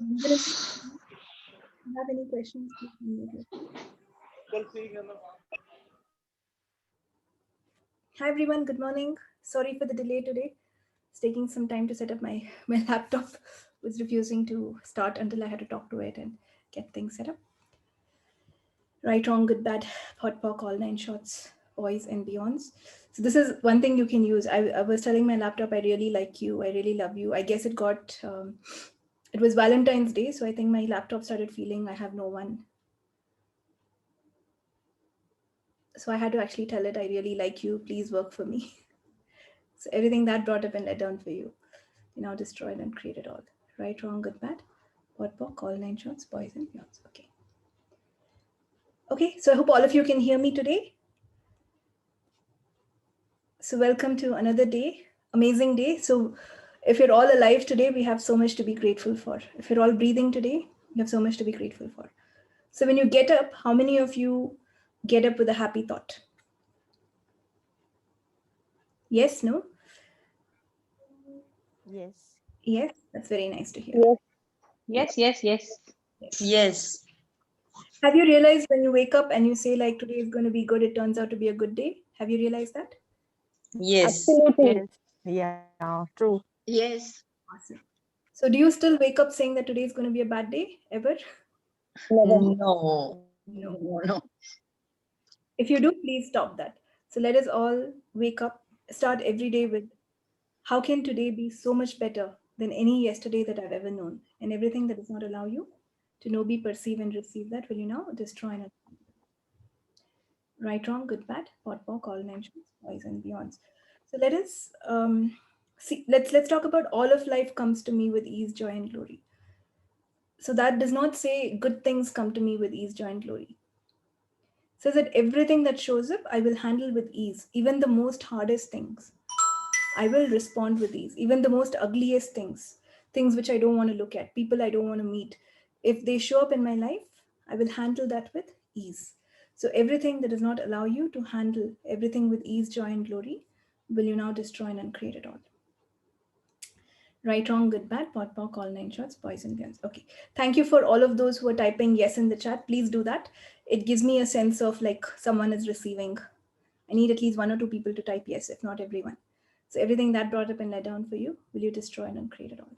Even if you have any questions, please unmute yourself. Hi everyone, good morning. Sorry for the delay today. It's taking some time to set up my laptop was refusing to start until I had to talk to it and get things set up. Right, wrong, good, bad, hot pock, all nine shots, boys and beyonds. So this is one thing you can use. I was telling my laptop, I really like you, I really love you. I guess it was Valentine's Day, so I think my laptop started feeling I have no one. So I had to actually tell it, I really like you, please work for me. So everything that brought up and let down for you, you now destroyed and created all. Right, wrong, good, bad, hot pock, all nine shots, boys and beyonds. Okay. Okay, so I hope all of you can hear me today. So welcome to another day, amazing day. So if you're all alive today, we have so much to be grateful for. If you're all breathing today, you have so much to be grateful for. So when you get up, how many of you get up with a happy thought? Yes, no? Yes. Yes, that's very nice to hear. Yes. Yes. Yes. Yes. Yes. Have you realized when you wake up and you say like today is going to be good, it turns out to be a good day? Have you realized that? Yes. Yes. Yes. Yes. Yeah, true. Yes. Awesome. So do you still wake up saying that today is going to be a bad day ever? No. No. No. No. If you do, please stop that. So let us all wake up, start every day with how can today be so much better than any yesterday that I've ever known? And everything that does not allow you to know, be, perceive, and receive that, will you now destroy and right, wrong, good, bad, pot, pock, all mentions, boys and beyonds. So let us see. Let's talk about all of life comes to me with ease, joy, and glory. So that does not say good things come to me with ease, joy, and glory. It says that everything that shows up, I will handle with ease, even the most hardest things. I will respond with ease. Even the most ugliest things, things which I don't want to look at, people I don't want to meet, if they show up in my life, I will handle that with ease. So everything that does not allow you to handle everything with ease, joy, and glory, will you now destroy and uncreate it all? Right, wrong, good, bad, pot, pock, all nine shots, boys and guns. Okay. Thank you for all of those who are typing yes in the chat. Please do that. It gives me a sense of like someone is receiving. I need at least one or two people to type yes, if not everyone. So everything that brought up and let down for you, will you destroy and uncreate it all?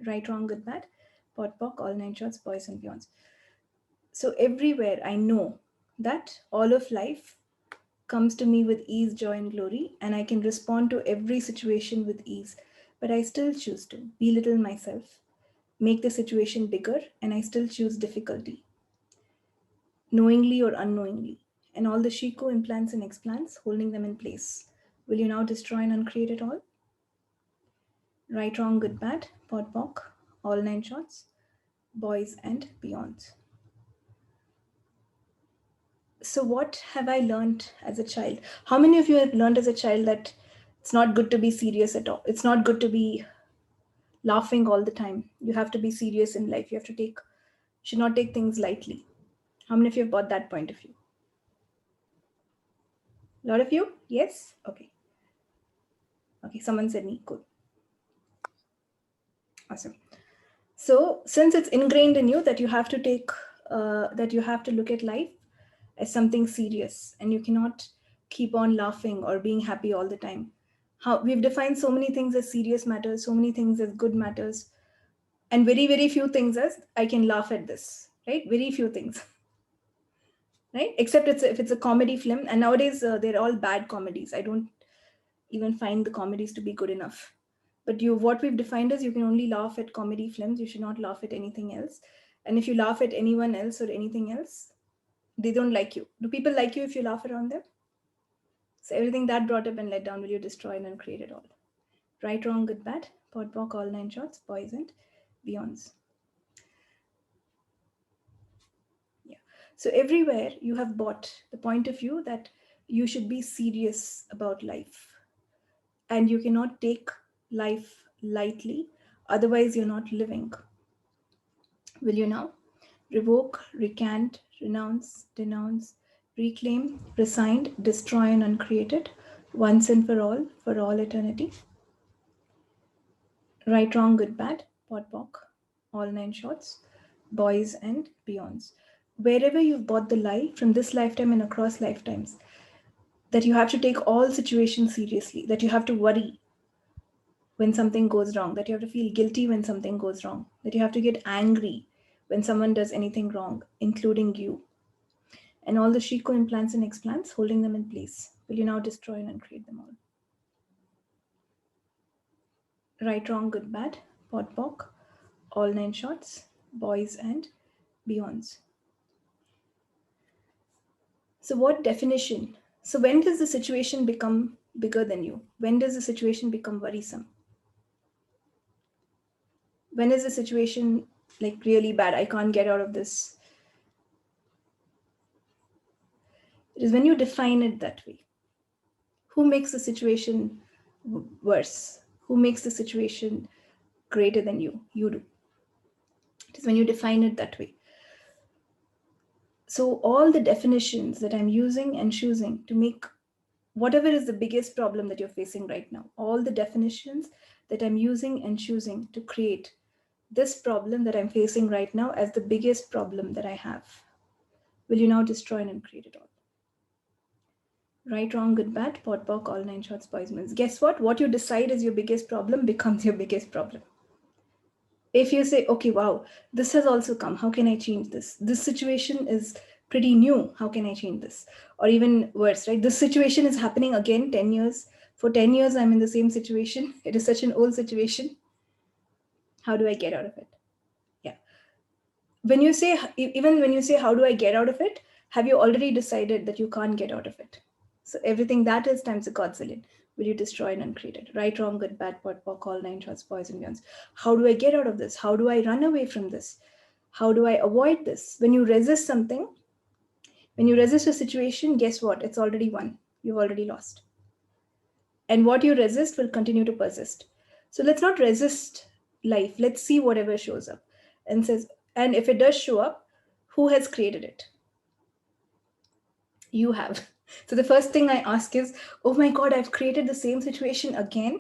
Right, wrong, good, bad, pot, pock, all nine shots, boys and beyonds. So everywhere I know that all of life comes to me with ease, joy, and glory, and I can respond to every situation with ease. But I still choose to belittle myself, make the situation bigger, and I still choose difficulty, knowingly or unknowingly, and all the Shiko implants and explants holding them in place. Will you now destroy and uncreate it all? Right, wrong, good, bad, pot, pock, all nine shots, boys and beyonds. So, what have I learned as a child? How many of you have learned as a child that it's not good to be serious at all? It's not good to be laughing all the time. You have to be serious in life. You have to should not take things lightly. How many of you have got that point of view? A lot of you? Yes? Okay. Okay, someone said me. Cool. Awesome. So, since it's ingrained in you that you have to that you have to look at life as something serious and you cannot keep on laughing or being happy all the time. How we've defined so many things as serious matters, so many things as good matters, and very, very few things as I can laugh at this, right? Very few things, right? Except if it's a comedy film, and nowadays they're all bad comedies. I don't even find the comedies to be good enough. But what we've defined is you can only laugh at comedy films. You should not laugh at anything else. And if you laugh at anyone else or anything else, they don't like you. Do people like you if you laugh around them? So everything that brought up and let down, will you destroy and uncreate it all? Right, wrong, good, bad, pot, pock, all nine shots, boys and beyonds. Yeah. So everywhere you have bought the point of view that you should be serious about life and you cannot take life lightly, otherwise you're not living. Will you now revoke, recant, renounce, denounce, reclaim, resign, destroy, and uncreate it once and for all eternity? Right, wrong, good, bad, pot, pock, all nine shorts, boys and beyonds. Wherever you've bought the lie from this lifetime and across lifetimes, that you have to take all situations seriously, that you have to worry when something goes wrong, that you have to feel guilty when something goes wrong, that you have to get angry when someone does anything wrong, including you, and all the Shiko implants and explants holding them in place. Will you now destroy and uncreate them all? Right, wrong, good, bad, pot, pock, all nine shots, boys and beyonds. So, what definition? So, when does the situation become bigger than you? When does the situation become worrisome? When is the situation like really bad? I can't get out of this. It is when you define it that way. Who makes the situation worse? Who makes the situation greater than you? You do. It is when you define it that way. So, all the definitions that I'm using and choosing to make whatever is the biggest problem that you're facing right now, all the definitions that I'm using and choosing to create this problem that I'm facing right now as the biggest problem that I have, will you now destroy and uncreate it all? Right, wrong, good, bad, pot, pock, all nine shots, poisons. Guess what? What you decide is your biggest problem becomes your biggest problem. If you say, okay, wow, this has also come, how can I change this? This situation is pretty new, how can I change this? Or even worse, right? This situation is happening again 10 years. For 10 years, I'm in the same situation. It is such an old situation. How do I get out of it? Yeah. When you say, even when you say, how do I get out of it? Have you already decided that you can't get out of it? So everything that is times a godzillion. Will you destroy and uncreate it? Right, wrong, good, bad, pot, pock, all nine shots, boys and beyonds. How do I get out of this? How do I run away from this? How do I avoid this? When you resist something, when you resist a situation, guess what? It's already won. You've already lost. And what you resist will continue to persist. So let's not resist life. Let's see whatever shows up. And says, and if it does show up, who has created it? You have. So the first thing I ask is, oh my God, I've created the same situation again.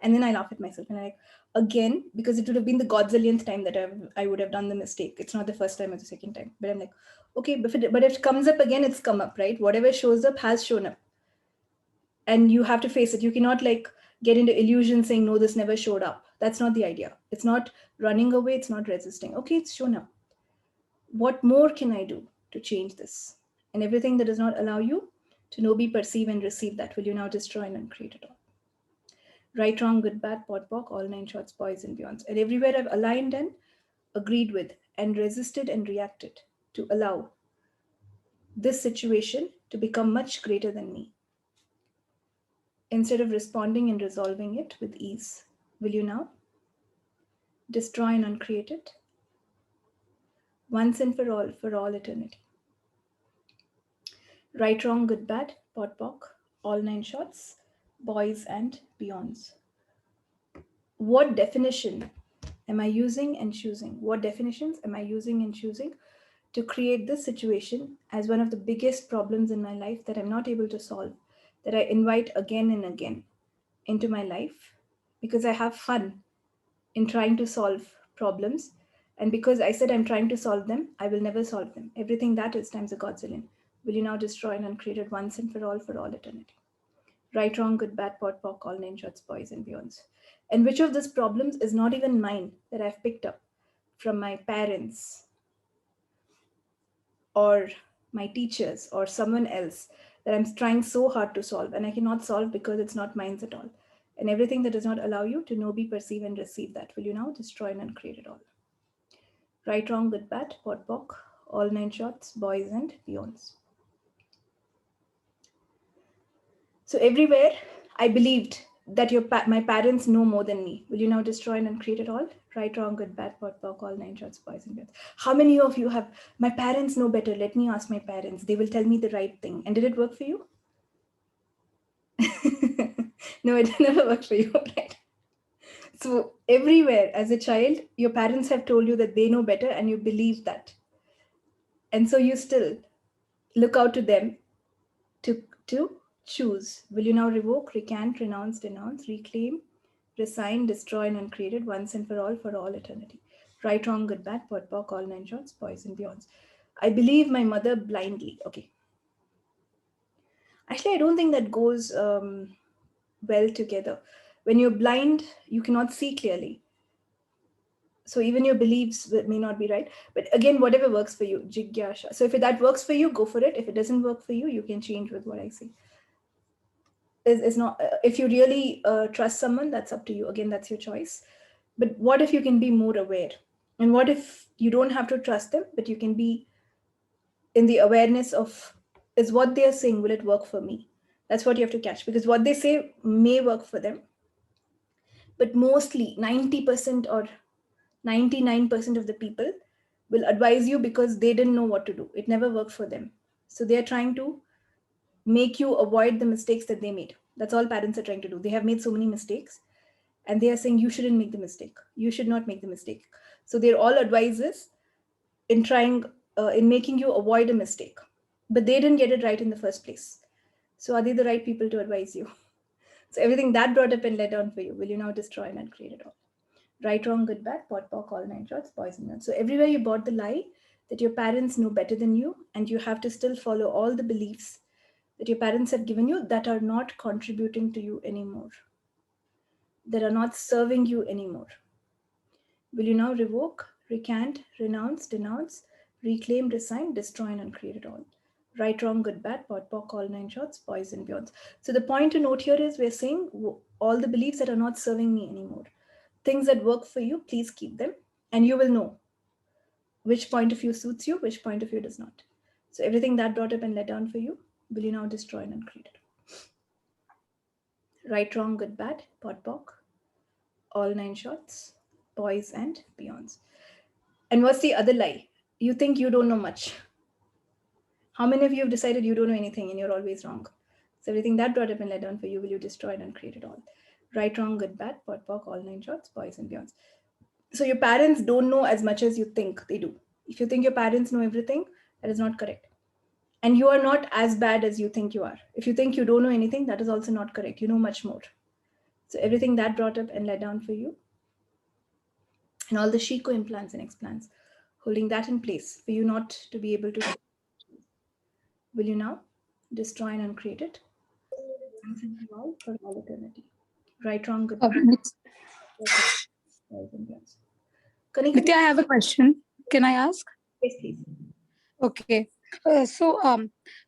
And then I laugh at myself and I'm like, again, because it would have been the godzillionth time that I would have done the mistake. It's not the first time or the second time. But I'm like, okay, but if it comes up again, it's come up, right? Whatever shows up has shown up. And you have to face it. You cannot like get into illusion saying, no, this never showed up. That's not the idea. It's not running away. It's not resisting. Okay, it's shown up. What more can I do to change this? And everything that does not allow you to know, be, perceive, and receive that, will you now destroy and uncreate it all? Right, wrong, good, bad, pot, pock, all nine shots, boys and beyonds. And everywhere I've aligned and agreed with and resisted and reacted to allow this situation to become much greater than me. Instead of responding and resolving it with ease, will you now destroy and uncreate it once and for all eternity? Right, wrong, good, bad, pot, pock, all nine shots, boys and beyonds. What definition am I using and choosing? What definitions am I using and choosing to create this situation as one of the biggest problems in my life that I'm not able to solve, that I invite again and again into my life because I have fun in trying to solve problems. And because I said I'm trying to solve them, I will never solve them. Everything that is times a godzillion. Will you now destroy and uncreate it once and for all eternity? Right, wrong, good, bad, pot, pock, all nine shots, boys and beyonds. And which of these problems is not even mine that I've picked up from my parents or my teachers or someone else that I'm trying so hard to solve and I cannot solve because it's not mine at all. And everything that does not allow you to know, be, perceive, and receive that, will you now destroy and uncreate it all? Right, wrong, good, bad, pot, pock, all nine shots, boys and beyonds. So everywhere I believed that my parents know more than me. Will you now destroy and uncreate it all? Right, wrong, good, bad, pot, pock, all nine shots, boys and girls. How many of you have, my parents know better, let me ask my parents. They will tell me the right thing. And did it work for you? No, it never worked for you, right? So everywhere as a child, your parents have told you that they know better and you believe that. And so you still look out to them to choose. Will you now revoke, recant, renounce, denounce, reclaim, resign, destroy, and uncreate it once and for all eternity? Right, wrong, good, bad, pot, pock, all nine shorts, boys and beyonds. I believe my mother blindly. Okay. Actually, I don't think that goes well together. When you're blind, you cannot see clearly. So even your beliefs may not be right. But again, whatever works for you, jigyasha. So if that works for you, go for it. If it doesn't work for you, you can change with what I say. Is not if you really trust someone, that's up to you. Again, that's your choice. But what if you can be more aware? And what if you don't have to trust them, but you can be in the awareness of, is what they are saying, will it work for me? That's what you have to catch, because what they say may work for them, but mostly 90% or 99% of the people will advise you because they didn't know what to do. It never worked for them. So they are trying to make you avoid the mistakes that they made. That's all parents are trying to do. They have made so many mistakes and they are saying you shouldn't make the mistake. You should not make the mistake. So they're all advisors in trying, in making you avoid a mistake. But they didn't get it right in the first place. So are they the right people to advise you? So everything that brought up and let down for you, will you now destroy and uncreate it all? Right, wrong, good, bad, pot, pock, all nine shorts, boys and men. So everywhere you bought the lie that your parents know better than you, and you have to still follow all the beliefs that your parents have given you that are not contributing to you anymore, that are not serving you anymore. Will you now revoke, recant, renounce, denounce, reclaim, resign, destroy, and uncreate it all? Right, wrong, good, bad, pot, pock, all nine shorts, boys and beyonds. So the point to note here is we're saying all the beliefs that are not serving me anymore. Things that work for you, please keep them, and you will know which point of view suits you, which point of view does not. So everything that brought up and let down for you, will you now destroy and uncreate it? Right, wrong, good, bad, pot, pock, all nine shorts, boys and beyonds. And what's the other lie? You think you don't know much. How many of you have decided you don't know anything and you're always wrong? So everything that brought up and let down for you, will you destroy and uncreate it all? Right, wrong, good, bad, pot, pock, all nine shorts, boys and beyonds. So your parents don't know as much as you think they do. If you think your parents know everything, that is not correct. And you are not as bad as you think you are. If you think you don't know anything, that is also not correct. You know much more. So everything that brought up and let down for you, and all the Shiko implants and explants, holding that in place for you not to be able to, will you now destroy and uncreate it? Once and for all, for all eternity. Right, wrong, good, bad. Kanika, Nitya, I have a question. Can I ask? yes, please. Okay.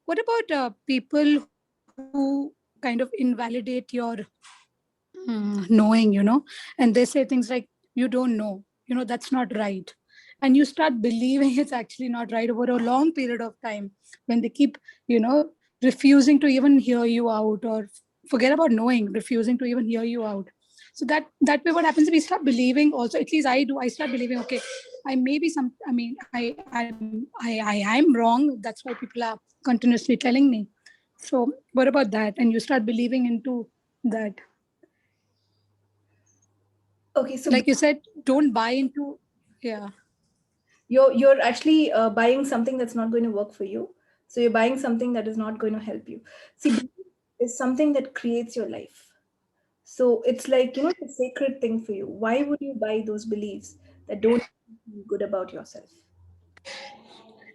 What about people who kind of invalidate your knowing, and they say things like, you don't know, that's not right. And you start believing it's actually not right over a long period of time when they keep, refusing to even hear you out, or forget about knowing, refusing to even hear you out. So that way what happens is we start believing also, at least I do, I start believing, okay, I may be some, I mean, I'm wrong. That's why people are continuously telling me. So what about that? And you start believing into that. Okay, so Like you said, don't buy into, yeah. you're actually buying something that's not going to work for you. So you're buying something that is not going to help you. See, belief is something that creates your life. So it's like, it's a sacred thing for you. Why would you buy those beliefs that don't feel good about yourself?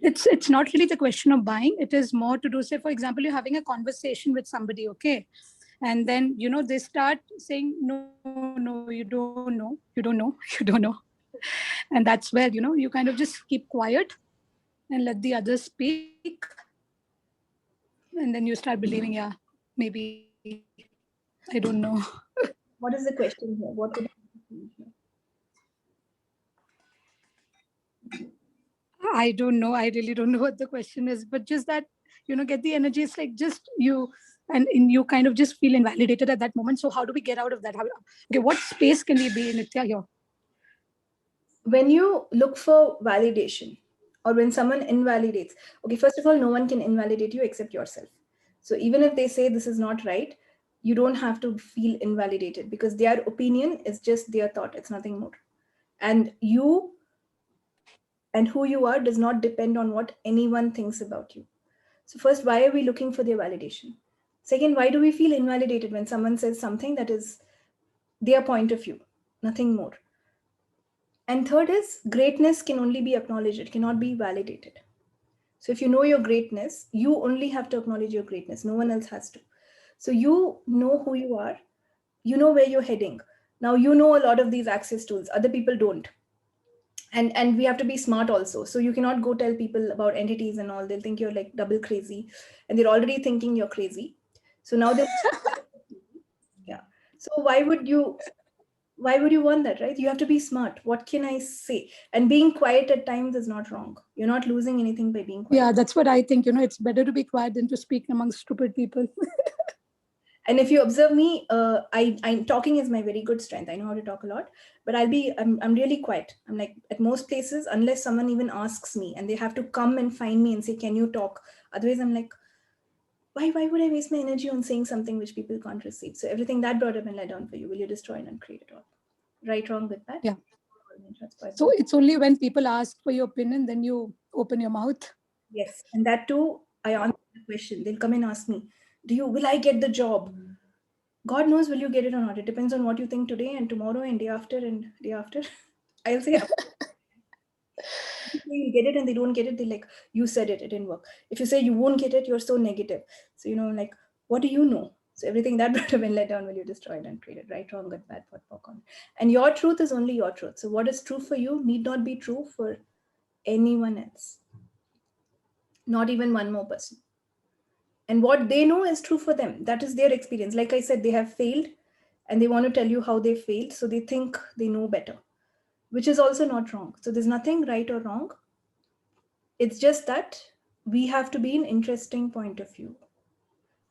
It's not really the question of buying. It is more to do, say, for example, you're having a conversation with somebody, okay, and then they start saying, no, you don't know, you don't know, you don't know. And that's where you kind of just keep quiet and let the others speak, and then you start believing, yeah, maybe, I don't know. What is the question here? What would you I don't know. I really don't know what the question is, but just that, get the energy. It's like just you, and you kind of just feel invalidated at that moment. So how do we get out of that? Okay, what space can we be in, Nitya, here? when you look for validation or when someone invalidates, okay, first of all, no one can invalidate you except yourself. So even if they say this is not right, you don't have to feel invalidated because their opinion is just their thought, it's nothing more. And you and who you are does not depend on what anyone thinks about you. So first, why are we looking for their validation? Second, why do we feel invalidated when someone says something that is their point of view, nothing more? And third is greatness can only be acknowledged, it cannot be validated. So if you know your greatness, you only have to acknowledge your greatness. No one else has to. So you know who you are, you know where you're heading. Now you know a lot of these access tools, other people don't. And we have to be smart also. So you cannot go tell people about entities and all. They'll think you're like double crazy, and they're already thinking you're crazy. So now they, yeah. So why would you want that, right? You have to be smart. What can I say? And being quiet at times is not wrong. You're not losing anything by being quiet. Yeah, that's what I think. It's better to be quiet than to speak among stupid people. And if you observe me, I'm talking is my very good strength. I know how to talk a lot, but I'm really quiet. I'm like at most places, unless someone even asks me and they have to come and find me and say, can you talk? Otherwise, I'm like, why would I waste my energy on saying something which people can't receive? So everything that brought up and let down for you, will you destroy and uncreate it all? Right, wrong, good, bad? Yeah. That's quite So bad. it's only when people ask for your opinion, then you open your mouth. Yes. And that too, I answer the question. They'll come and ask me, will I get the job? God knows will you get it or not. It depends on what you think today and tomorrow and day after and day after. I'll say if you say you'll get it and they don't get it, they're like, you said it didn't work. If you say you won't get it, you're so negative. So like, what do you know? So everything that would have been let down will you destroy it and create it, right, wrong, good, bad, pot, popcorn. And your truth is only your truth. So what is true for you need not be true for anyone else. Not even one more person. And what they know is true for them. That is their experience. Like I said, they have failed and they want to tell you how they failed. So they think they know better, which is also not wrong. So there's nothing right or wrong. It's just that we have to be an interesting point of view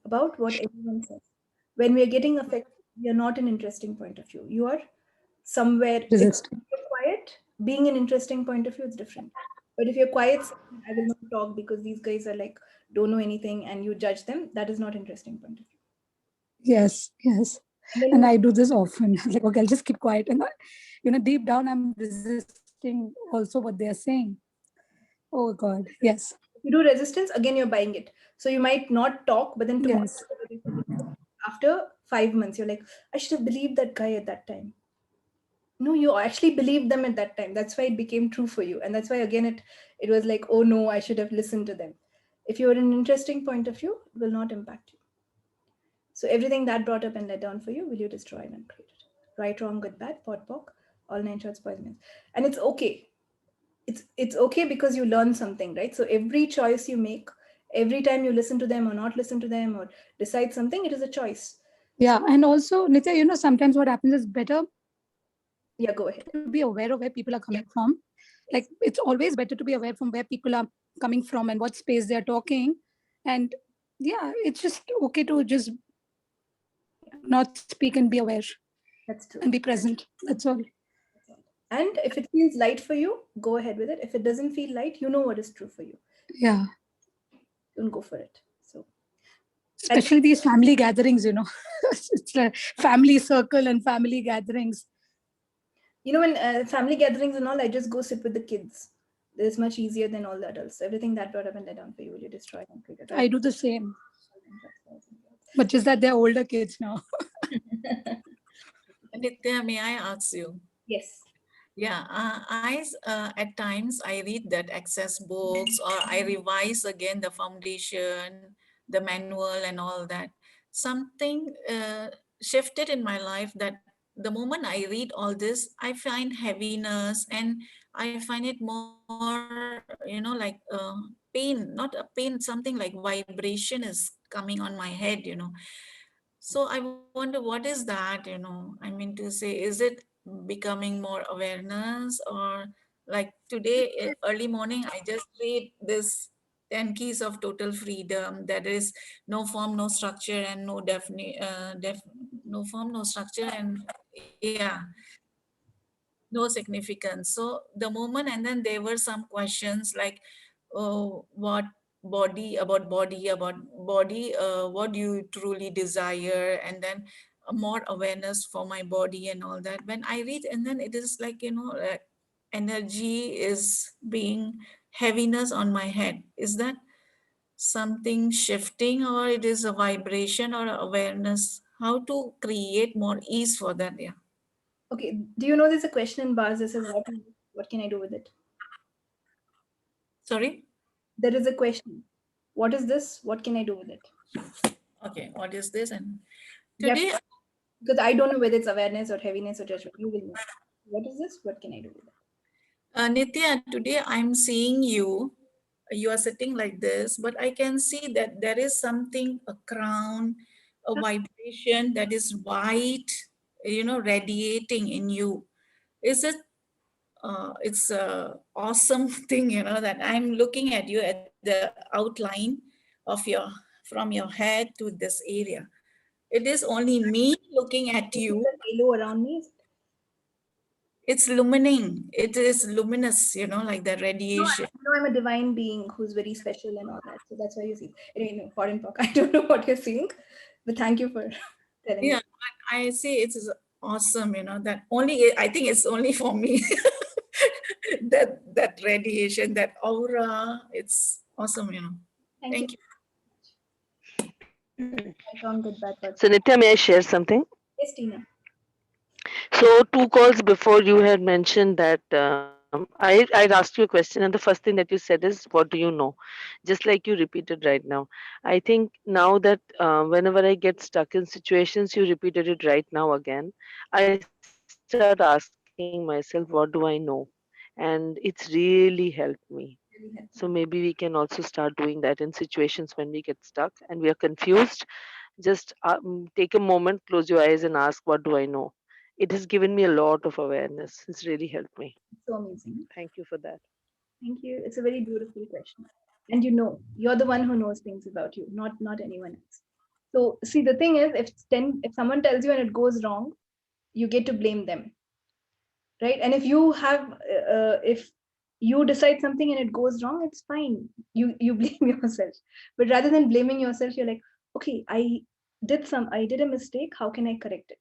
about what everyone says. When we are getting affected, we are not an interesting point of view. You are somewhere, it's Resist. if you're quiet, being an interesting point of view is different. But if you're quiet, saying, I will not talk because these guys are like, don't know anything and you judge them, that is not interesting point of view. Yes, yes. And then And you I do this often. Like, okay, I'll just keep quiet. And, deep down, I'm resisting also what they're saying. Oh, God. Yes. you do resistance, again you're buying it. So you might not talk, but then tomorrow, Yes. after 5 months, you're like, I should have believed that guy at that time. No, you actually believed them at that time. That's why it became true for you. And that's why again it was like, oh no, I should have listened to them. If you're an interesting point of view, it will not impact you. So everything that brought up and let down for you, will you destroy and uncreate it? Right, wrong, good, bad, pot, pock, all nine shorts, poisonous. And it's okay. It's okay because you learn something, right? So every choice you make, every time you listen to them or not listen to them or decide something, it is a choice. So Yeah. And also, Nitya, sometimes what happens is better to be aware of where people are coming from. Like, it's always better to be aware from where people are coming from and what space they're talking. And yeah, it's just okay to just not speak and be aware that's and be true. present. That's all. And if it feels light for you, go ahead with it. If it doesn't feel light, you know what is true for you. Yeah. Don't go for it. So, and Especially these family gatherings. It's a family circle and family gatherings. when family gatherings and all, I just go sit with the kids. It's much easier than all the adults. So everything that brought up and let down for you, will you destroy and create it, I right? do the same, but just that they're older kids now. Nitya, may I ask you? Yes. Yeah, at times I read that access books or I revise again the foundation, the manual, and all that. Something shifted in my life that the moment I read all this, I find heaviness and I find it more, like pain, not a pain, something like vibration is coming on my head. So I wonder what is that. I mean to say, is it becoming more awareness or like today, early morning, I just read this 10 keys of total freedom. That is no form, no structure, and no form, no structure, and yeah, no significance. So the moment, and then there were some questions like, oh, what body, what do you truly desire, and then more awareness for my body and all that. When I read, and then it is like, energy is being heaviness on my head. Is that something shifting, or it is a vibration or awareness? How to create more ease for that? Yeah. Okay, do you know there's a question in bars that says, what can I do with it? Sorry? There is a question. What is this? What can I do with it? Okay, what is this? And Yep. today, Because I don't know whether it's awareness or heaviness or judgment. You will know. What is this? What can I do with it? Nithya, today I'm seeing you. You are sitting like this, but I can see that there is something, a crown, a vibration that is white, radiating in you. Is it? It's a awesome thing, that I'm looking at you at the outline of from your head to this area. It is only me looking at You see you. the halo around me? It's illuminating. It is luminous, like the No, radiation. I'm a divine being who's very special and all that. So that's why you see. Anyway, no, foreign talk. I don't know what you're seeing, but thank you for telling Yeah, me. but I see it is awesome, that only I think it's only for me. that radiation, that aura, it's awesome. Thank you. Thank you. Right, wrong, good, bad, but So Nitya, may I share something? yes, Tina. So 2 calls before you had mentioned that I asked you a question, and the first thing that you said is, "What do you know?" Just like you repeated right now. I think now that whenever I get stuck in situations, you repeated it right now again. I start asking myself, "What do I know?" And it's really helped me. So maybe we Really can helpful. also start doing that in situations when we get stuck and we are confused. Just take a moment, close your eyes, and ask, "What do I know?" It has given me a lot of awareness. It's really helped me. So amazing. Thank you for that. Thank you. It's a very beautiful question. And you know, you're the one who knows things about you, not anyone else. So see, the thing is, if someone tells you and it goes wrong, you get to blame them, right? And if you decide something and it goes wrong, it's fine. You blame yourself. But rather than blaming yourself, you're like, okay, I did a mistake. How can I correct it?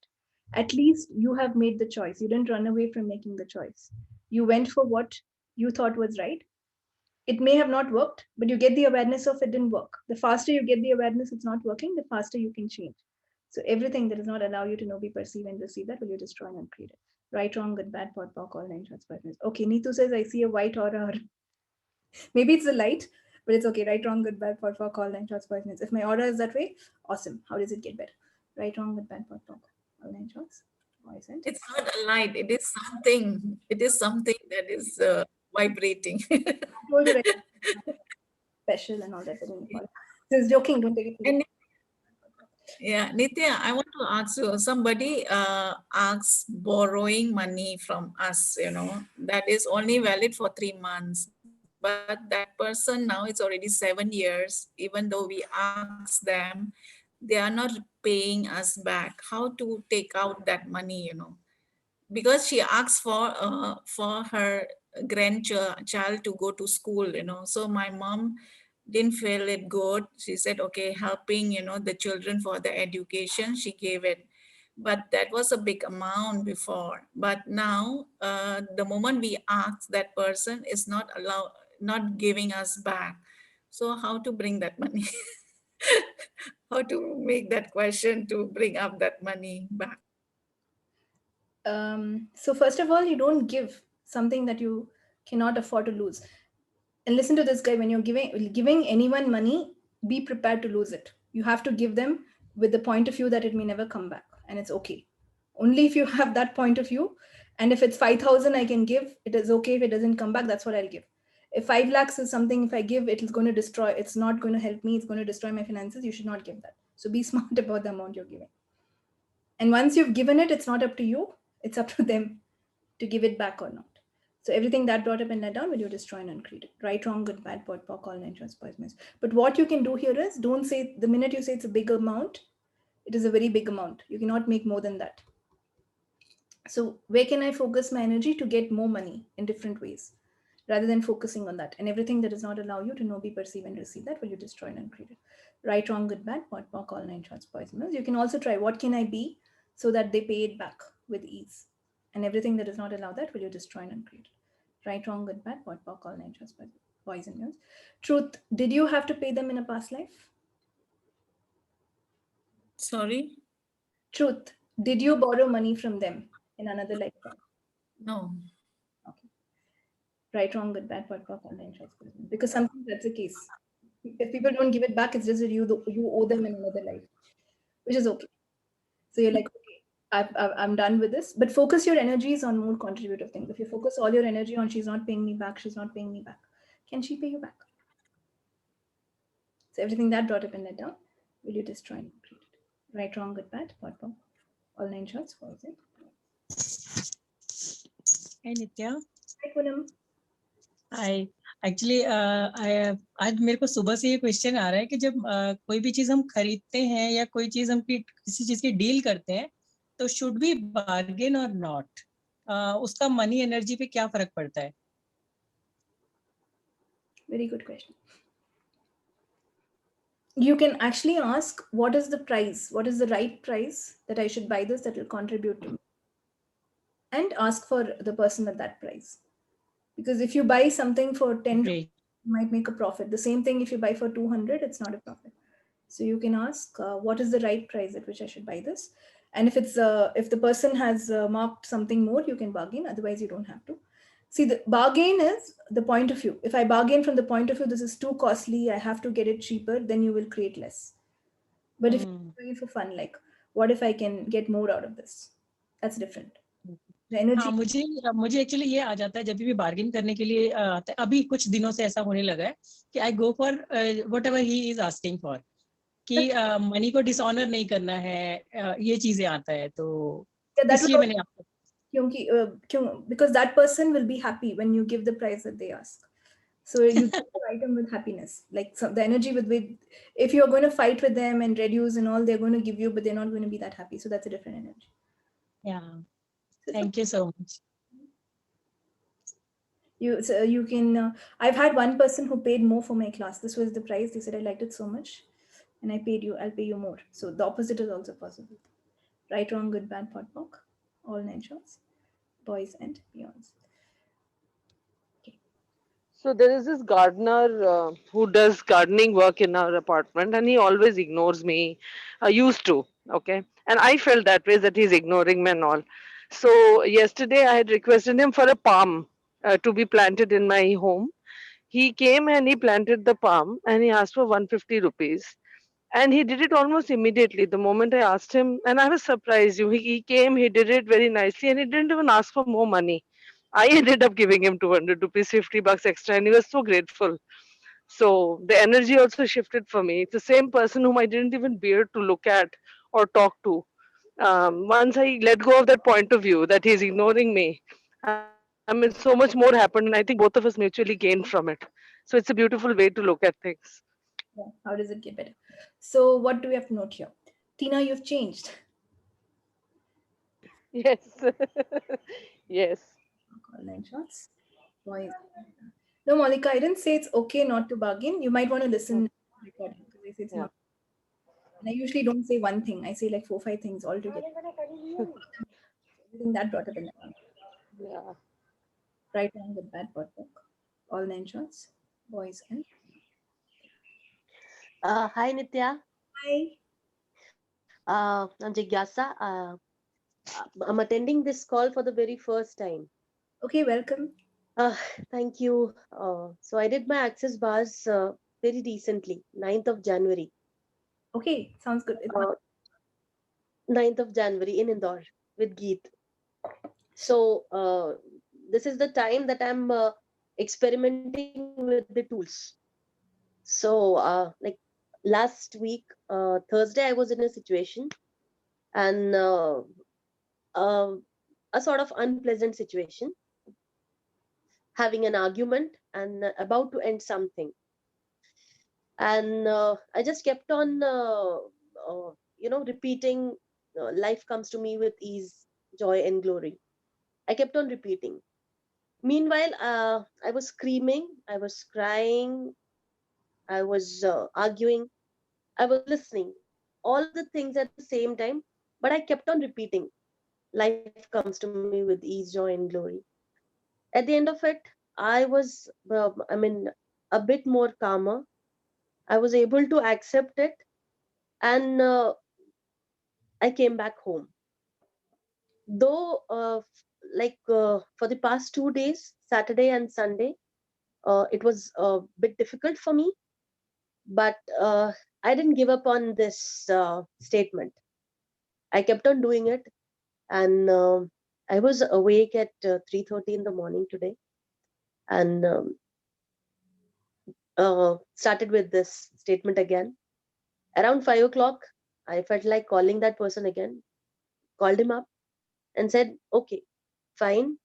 At least you have made the choice. You didn't run away from making the choice. You went for what you thought was right. It may have not worked, but you get the awareness of it didn't work. The faster you get the awareness it's not working, the faster you can change. So everything that does not allow you to know, be, perceive, and receive that will you destroy and uncreate it. Right, wrong, good, bad, pot, pock, all nine shots, partners. Okay, Neetu says I see a white aura. Maybe it's the light, but it's okay. Right, wrong, good, bad, pot, pock, all nine shots, partners. If my aura is that way, awesome. How does it get better? Right, wrong, good, bad, pot, pock, all nine shots. Voice and It's not a light. It is something. It is something that is vibrating. I told you right, special and all that. But in the fall. Just joking. Don't take it And seriously. yeah, Nitya, I want to ask you, somebody asks borrowing money from us, that is only valid for 3 months. But that person now it's already 7 years, even though we ask them, they are not paying us back. How to take out that money? Because she asked for her grandchild to go to school. So my mom didn't feel it good. She said, okay, helping the children for the education, she gave it. But that was a big amount before. But now the moment we ask, that person is not giving us back. So how to bring that money? How to make that question to bring up that money back? So first of all, you don't give something that you cannot afford to lose. And listen to this guy: when you're giving anyone money, be prepared to lose it. You have to give them with the point of view that it may never come back, and it's okay. Only if you have that point of view, and if it's 5,000 I can give, it is okay. If it doesn't come back, that's what I'll give. If 5 lakhs is something, if I give, it is going to destroy. It's not going to help me. It's going to destroy my finances. You should not give that. So be smart about the amount you're giving. And once you've given it, it's not up to you, it's up to them to give it back or not. So everything that brought up and let down will you destroy and uncreate it. Right, wrong, good, bad, pot, pock, all nine trans poisonous. But what you can do here is don't say the minute you say it's a big amount, it is a very big amount. You cannot make more than that. So where can I focus my energy to get more money in different ways? Rather than focusing on that. And everything that does not allow you to know, be, perceive, and receive that will you destroy and uncreate it. Right, wrong, good, bad, pot, pock, all nine shots, poisonous. You can also try what can I be so that they pay it back with ease. And everything that does not allow that will you destroy and uncreate it. Right, wrong, good, bad, pot, pock, all nine shots, poisonous. Truth, did you have to pay them in a past life? Sorry? Truth, did you borrow money from them? in another lifetime? No. Okay. Right, wrong, good, bad, POD, POC, online shots. Because sometimes that's the case. If people don't give it back, it's just that you owe them in another life, which is okay. So you're like, okay, I'm done with this. But focus your energies on more contributive things. If you focus all your energy on she's not paying me back, she's not paying me back, can she pay you back? So everything that brought up and let down, will you destroy and create it? Right, wrong, good, bad, POD, POC, all nine shots. What is it? Hey Nitya. Hi, Poonam. Hi actually आज मेरे को सुबह से ये question आ रहा है कि जब कोई भी चीज हम खरीदते हैं या कोई चीज हम किसी चीज की डील करते हैं तो शुड बी बार्गेन और नॉट, उसका मनी एनर्जी पे क्या फर्क पड़ता है? Very good question. You can actually ask, what is the price? What is the right price that I should buy this that will contribute to me? And ask for the person at that price. Because if you buy something for 10 rupees, Great. you might make a profit. The same thing if you buy for 200, it's not a profit. So you can ask, what is the right price at which I should buy this? And if the person has marked something more, you can bargain. Otherwise, you don't have to. See, the bargain is the point of view. If I bargain from the point of view, this is too costly, I have to get it cheaper, then you will create less. But if you're doing it for fun, like, what if I can get more out of this? That's different. The हाँ, energy. मुझे actually ये आ जाता है जब भी bargain करने के लिए आता है। अभी कुछ दिनों से ऐसा होने लगा है कि I go for whatever he is asking for, कि मनी को डिसऑनर नहीं करना है, ये चीजें आता है, तो इसलिए मैंने आपको Because that person will be happy when you give the price that they ask. So you give the item with happiness, like the energy with if you're going to fight with them and reduce and all, they're going to give you, but they're not going to be that happy. So that's a different energy. Yeah, So thank you so much. you can. I've had one person who paid more for my class. This was the price. They said I liked it so much, and I paid you. I'll pay you more. So the opposite is also possible. Right, wrong, good, bad, POD, POC, all nine shots, boys and beyonds. So there is this gardener who does gardening work in our apartment, and he always ignores me. Used to, okay, and I felt that way that he's ignoring me and all. So yesterday I had requested him for a palm to be planted in my home. He came and he planted the palm, and he asked for 150 rupees. And he did it almost immediately. The moment I asked him, and I was surprised. He came, he did it very nicely, and he didn't even ask for more money. I ended up giving him 200 rupees, 50 bucks extra, and he was so grateful. So the energy also shifted for me. It's the same person whom I didn't even bear to look at or talk to. Once I let go of that point of view that he's ignoring me, I mean, so much more happened, and I think both of us mutually gained from it. So it's a beautiful way to look at things. Yeah, how does it get better? So what do we have to note here? Tina, you've changed. Yes. Yes. All nine shots. Boys. No, Monica, I didn't say it's okay not to bargain. You might want to listen to the recording because I say it's Yeah. not. And I usually don't say one thing. I say like 4, 5 things altogether. Everything that brought up in that. Yeah. Right, wrong, good, bad, bad, book. All nine shots. Boys and Hi Nitya. hi. I'm Jigyasa. I'm attending this call for the very first time. Okay, welcome. Uh, Thank you. So I did my access bars very recently, 9th of January. Okay, sounds good. It's Uh, 9th of January in Indore with Geet. So this is the time that I'm experimenting with the tools. So like last week, Thursday, I was in a situation and uh, a sort of unpleasant situation, having an argument and about to end something. And I just kept on, repeating, life comes to me with ease, joy, and glory. I kept on repeating. Meanwhile, I was screaming, I was crying, I was arguing, I was listening. All of the things at the same time, but I kept on repeating. Life comes to me with ease, joy, and glory. At the end of it, I was, a bit more calmer. I was able to accept it, and I came back home. though for the past 2 days, Saturday and Sunday, it was a bit difficult for me, but I didn't give up on this statement. I kept on doing it, and I was awake at 3:30 in the morning today, and started with this statement again. Around 5 o'clock, I felt like calling that person again. Called him up and said, "Okay, fine.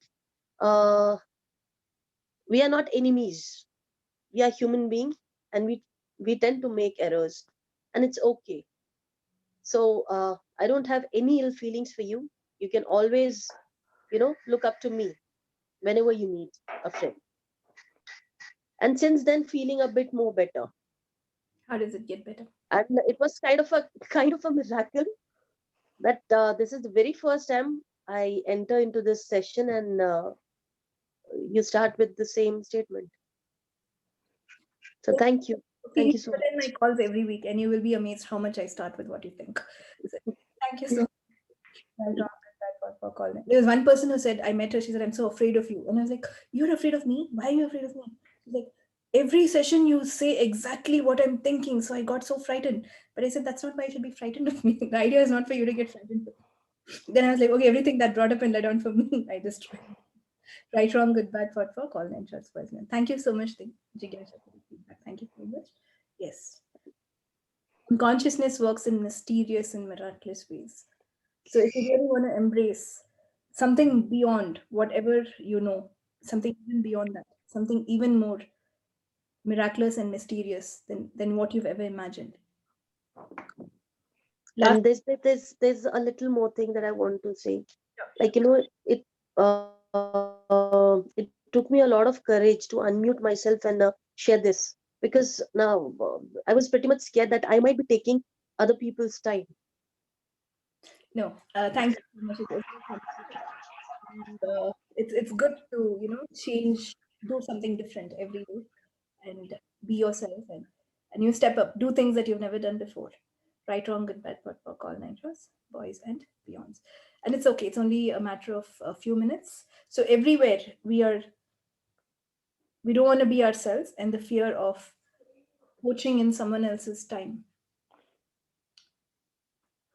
Uh, we are not enemies. We are human beings, and we tend to make errors, and it's okay. So I don't have any ill feelings for you. You can always, look up to me whenever you need a friend." And since then, feeling a bit more better. How does it get better? And it was kind of a miracle that this is the very first time I enter into this session, and you start with the same statement. So thank you. Okay, Thank you you so put in my much. calls every week, and you will be amazed how much I start with what you think. So, thank you so much. I'll talk with that for calling. There was one person who said, I met her, she said, "I'm so afraid of you." And I was like, "You're afraid of me? Why are you afraid of me?" She's like, "Every session you say exactly what I'm thinking." So I got so frightened. But I said, "That's not why you should be frightened of me. The idea is not for you to get frightened of me." Then I was like, okay, everything that brought up and led on for me, I destroyed. Right, wrong, good, bad, for call nine shots for Asman. Thank you so much, Jigyasha, for the feedback. Thank you so much. Yes. Consciousness works in mysterious and miraculous ways. So if you really want to embrace something beyond whatever you know, something even beyond that, something even more miraculous and mysterious than what you've ever imagined. Last, And there's a little more thing that I want to say. Like, it took me a lot of courage to unmute myself and share this, because now I was pretty much scared that I might be taking other people's time. no, thank you so much. It was so fun. And, it's good to change, do something different every day, and be yourself, and you step up, do things that you've never done before. Right, wrong, good, bad, for call nine shots, boys and beyonds. And it's okay. It's only a matter of a few minutes. So everywhere we don't want to be ourselves, and the fear of poaching in someone else's time.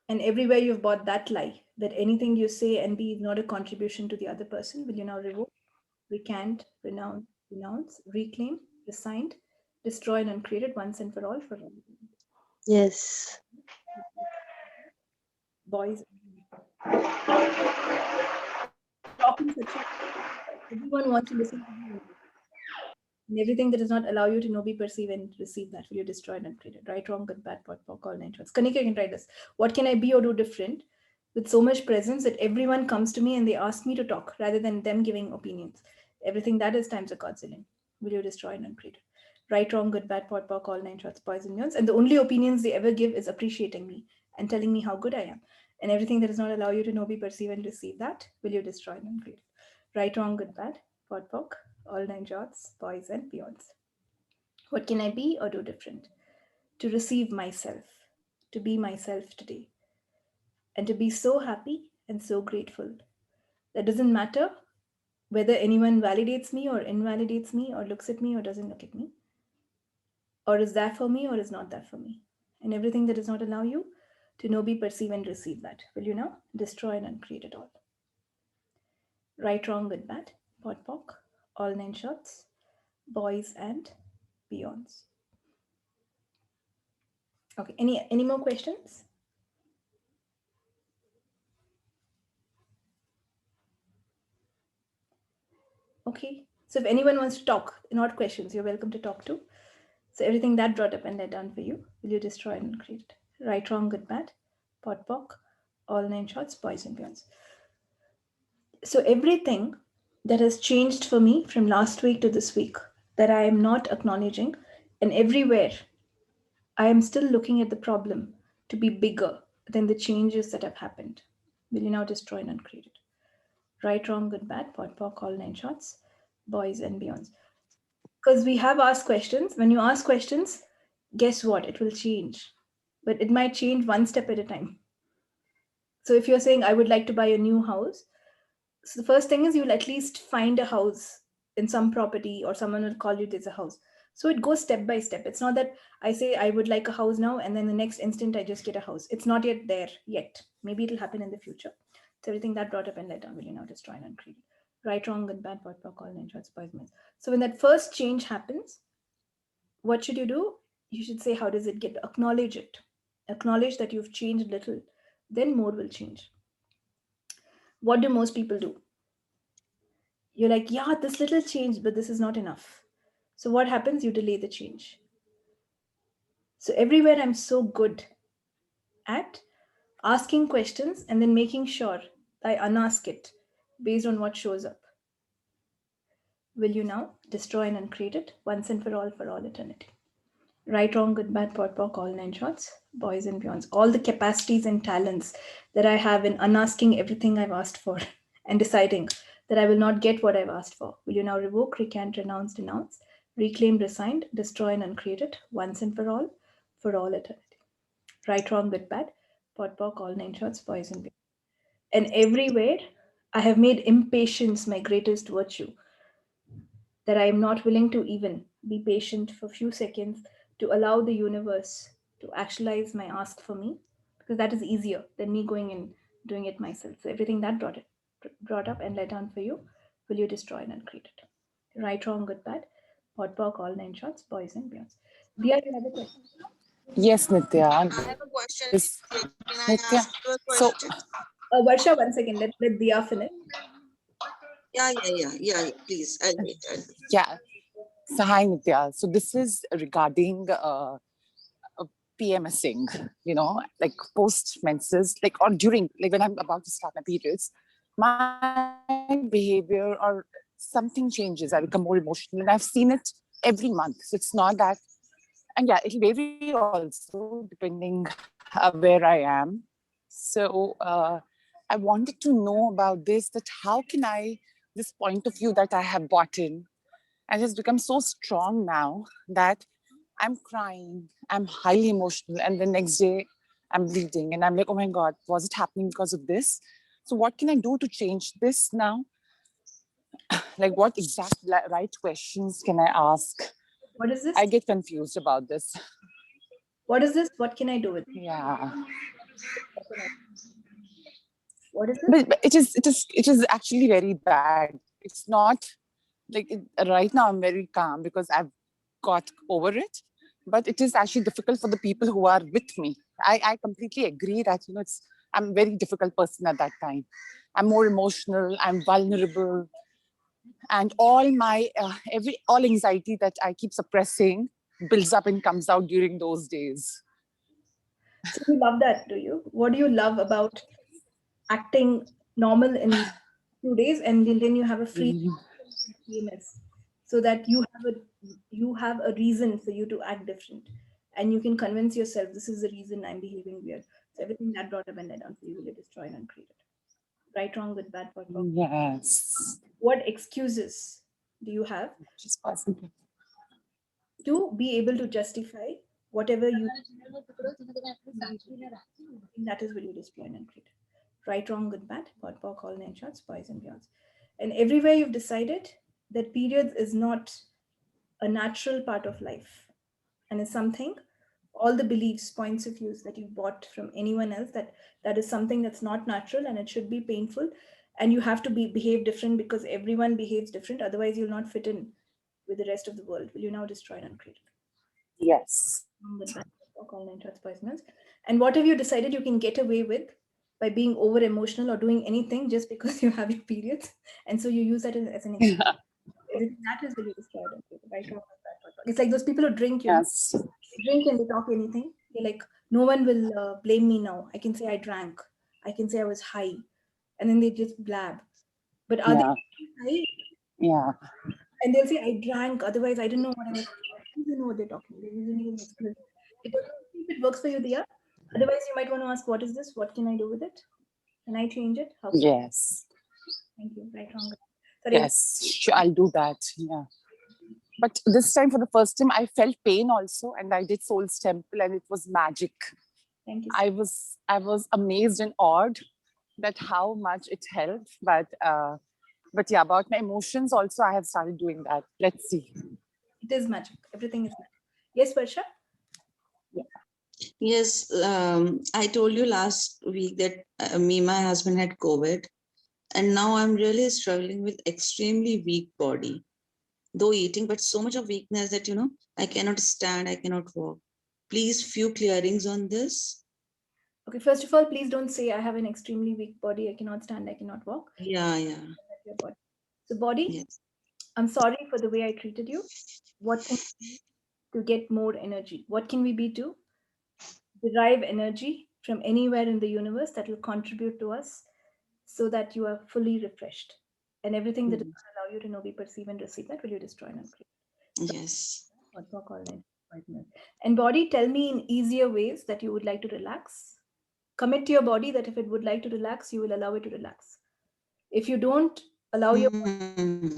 And everywhere you've bought that lie that anything you say and be is not a contribution to the other person, will you now revoke, recant, renounce, reclaim, resigned, destroy, and uncreate it once and for all for all. Yes. Boys, talking such a everyone wants to listen to you. And everything that does not allow you to know, be, perceive, and receive that will you destroy and uncreate it. Right, wrong, good, bad, pot, pok, all nine shots. Kanika, you can try this. What can I be or do different with so much presence that everyone comes to me and they ask me to talk rather than them giving opinions? Everything that is times a godzillion. Will you destroy and uncreate it? Right, wrong, good, bad, pot, pok, all nine shots, boys and beyonds. And the only opinions they ever give is appreciating me and telling me how good I am. And everything that does not allow you to know, be, perceive, and receive that will you destroy and uncreate it. Right, wrong, good, bad, pot, pok, all nine shots, boys and beyonds. What can I be or do different? To receive myself, to be myself today, and to be so happy and so grateful. That doesn't matter whether anyone validates me or invalidates me or looks at me or doesn't look at me, or is that for me or is not that for me. And everything that does not allow you to know, be, perceive, and receive that, will you now destroy and uncreate it all? Right, wrong, good, bad, pot, pock, all nine shots, boys and beyonds. Okay, any more questions? Okay. So if anyone wants to talk, not questions, you're welcome to talk too. So everything that brought up and led done for you, will you destroy and create it? Right, wrong, good, bad, pot, pock, all nine shots, boys and beyonds. So everything that has changed for me from last week to this week that I am not acknowledging, and everywhere I am still looking at the problem to be bigger than the changes that have happened. Will you now destroy and uncreate it? Right, wrong, good, bad, pot, pock, all nine shots, boys and beyonds. Because we have asked questions. When you ask questions, guess what? It will change. But it might change one step at a time. So if you're saying, I would like to buy a new house, so the first thing is you'll at least find a house in some property, or someone will call you there's a house. So it goes step by step. It's not that I say I would like a house now and then the next instant I just get a house. It's not yet there yet. Maybe it'll happen in the future. So everything that brought up and let down, will you now destroy and uncreate? Right, wrong, good, bad, what, call, name, shots, boys, men. So when that first change happens, what should you do? You should say, how does it get? Acknowledge it. Acknowledge that you've changed little. Then more will change. What do most people do? You're like, yeah, this little change, but this is not enough. So what happens? You delay the change. So everywhere I'm so good at asking questions and then making sure I unask it based on what shows up. Will you now destroy and uncreate it once and for all eternity? Right, wrong, good, bad, pot, pock, all nine shots, boys and beyonds. All the capacities and talents that I have in unasking everything I've asked for and deciding that I will not get what I've asked for. Will you now revoke, recant, renounce, denounce, reclaim, resigned, destroy and uncreate it once and for all eternity? Right, wrong, good, bad, pot, pock, all nine shots, boys and beyonds. And everywhere I have made impatience my greatest virtue, that I am not willing to even be patient for a few seconds to allow the universe to actualize my ask for me, because that is easier than me going and doing it myself. So everything that brought up and let down for you, will you destroy and uncreate it? Right, wrong, good, bad, pot, pock, all nine shots, boys and beyonds. Dia, you have a question? Yes, Nithya. I have a question. This, Can I Nithya. ask you a So, question? Varsha, one second. Let Dia finish. Yeah. Please, I'll wait. yeah. So, hi, Nithya. So, this is regarding PMSing, like post menses, like or during, like when I'm about to start my periods, my behavior or something changes. I become more emotional, and I've seen it every month. So, it's not that. And yeah, it'll vary also depending where I am. So I wanted to know about this, that how can I, this point of view that I have bought in, and has become so strong now that I'm crying, I'm highly emotional, and the next day I'm bleeding, and I'm like, oh my God, was it happening because of this? So what can I do to change this now? Like what exact right questions can I ask? What is this? I get confused about this. What is this? What can I do with it? Yeah. What is this? But it is actually very bad. It's not like right now I'm very calm because I've got over it. But it is actually difficult for the people who are with me. I completely agree that I'm a very difficult person at that time. I'm more emotional. I'm vulnerable, and all my all anxiety that I keep suppressing builds up and comes out during those days. So you love that, do you? What do you love about acting normal in 2 days and then you have a free PMS, so that you have a reason for you to act different, and you can convince yourself this is the reason I'm behaving weird. So everything that brought up and let down for you will you destroy and uncreate it. Right, wrong, good, bad, what, wrong. Yes. What excuses do you have Just possible. to be able to justify whatever you that is will you destroy and uncreate? Right, wrong, good, bad, pot, pock, all nine shots, boys and beyonds. And everywhere you've decided that periods is not a natural part of life and is something, all the beliefs, points of views that you bought from anyone else, that is something that's not natural and it should be painful, and you have to behave different because everyone behaves different, otherwise you'll not fit in with the rest of the world. Will you now destroy and uncreate? Yes. With that, all nine shots, boys and beyonds. And what have you decided you can get away with by being over emotional or doing anything just because you have your periods, and so you use that as an excuse? Everything that is really destroyed. Right, wrong, good, bad, pot, pock. It's like those people who drink, Yes. they drink and they talk anything. They're like, no one will blame me now. I can say I drank. I can say I was high, and then they just blab. But are they Yeah. high? Yeah. And they'll say I drank. Otherwise, I didn't know what I was talking. They know what they're talking. They're using it as an excuse. If it works for you, Dia. Otherwise, you might want to ask, what is this? What can I do with it? Can I change it? How can I? Yes. Thank you. Right, wrong. Sorry. Yes. Sure, I'll do that. Yeah. But this time, for the first time, I felt pain also, and I did Soul's Temple, and it was magic. Thank you. I was amazed and awed that how much it helps. But yeah, about my emotions also, I have started doing that. Let's see. It is magic. Everything is magic. Yes, Varsha? Yes, I told you last week that my husband had COVID, and now I'm really struggling with extremely weak body, though eating, but so much of weakness that, I cannot stand, I cannot walk. Please, few clearings on this. Okay, first of all, please don't say I have an extremely weak body. I cannot stand, I cannot walk. Yeah, yeah, Your body. So, body, yes. I'm sorry for the way I treated you. What can we be to get more energy? What can we be to derive energy from anywhere in the universe that will contribute to us so that you are fully refreshed? And everything that does not allow you to know, be, perceive, and receive that will you destroy and uncreate. Yes. What work all night, 5 minutes. And body, tell me in easier ways that you would like to relax. Commit to your body that if it would like to relax, you will allow it to relax. If you don't allow your body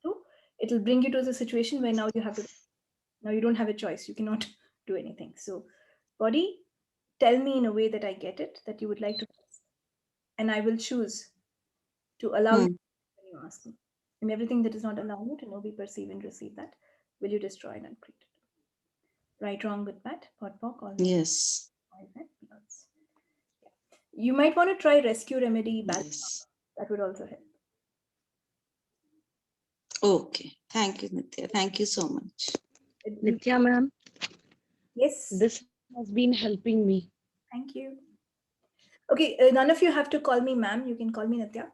to, it will bring you to the situation where now you have to. Now you don't have a choice. You cannot do anything. So, body, tell me in a way that I get it that you would like to, and I will choose to allow you when you ask me. And everything that does not allow you to know, be, perceive, and receive that, will you destroy and uncreate it? Right, wrong, good, bad, pot, pock, all nine, Yes. five, and peanuts. You might want to try rescue remedy balance. Yes. That would also help. Okay. Thank you, Nithya. Thank you so much. Nithya ma'am, Yes. this has been helping me. Thank you. Okay, none of you have to call me ma'am. You can call me Nithya.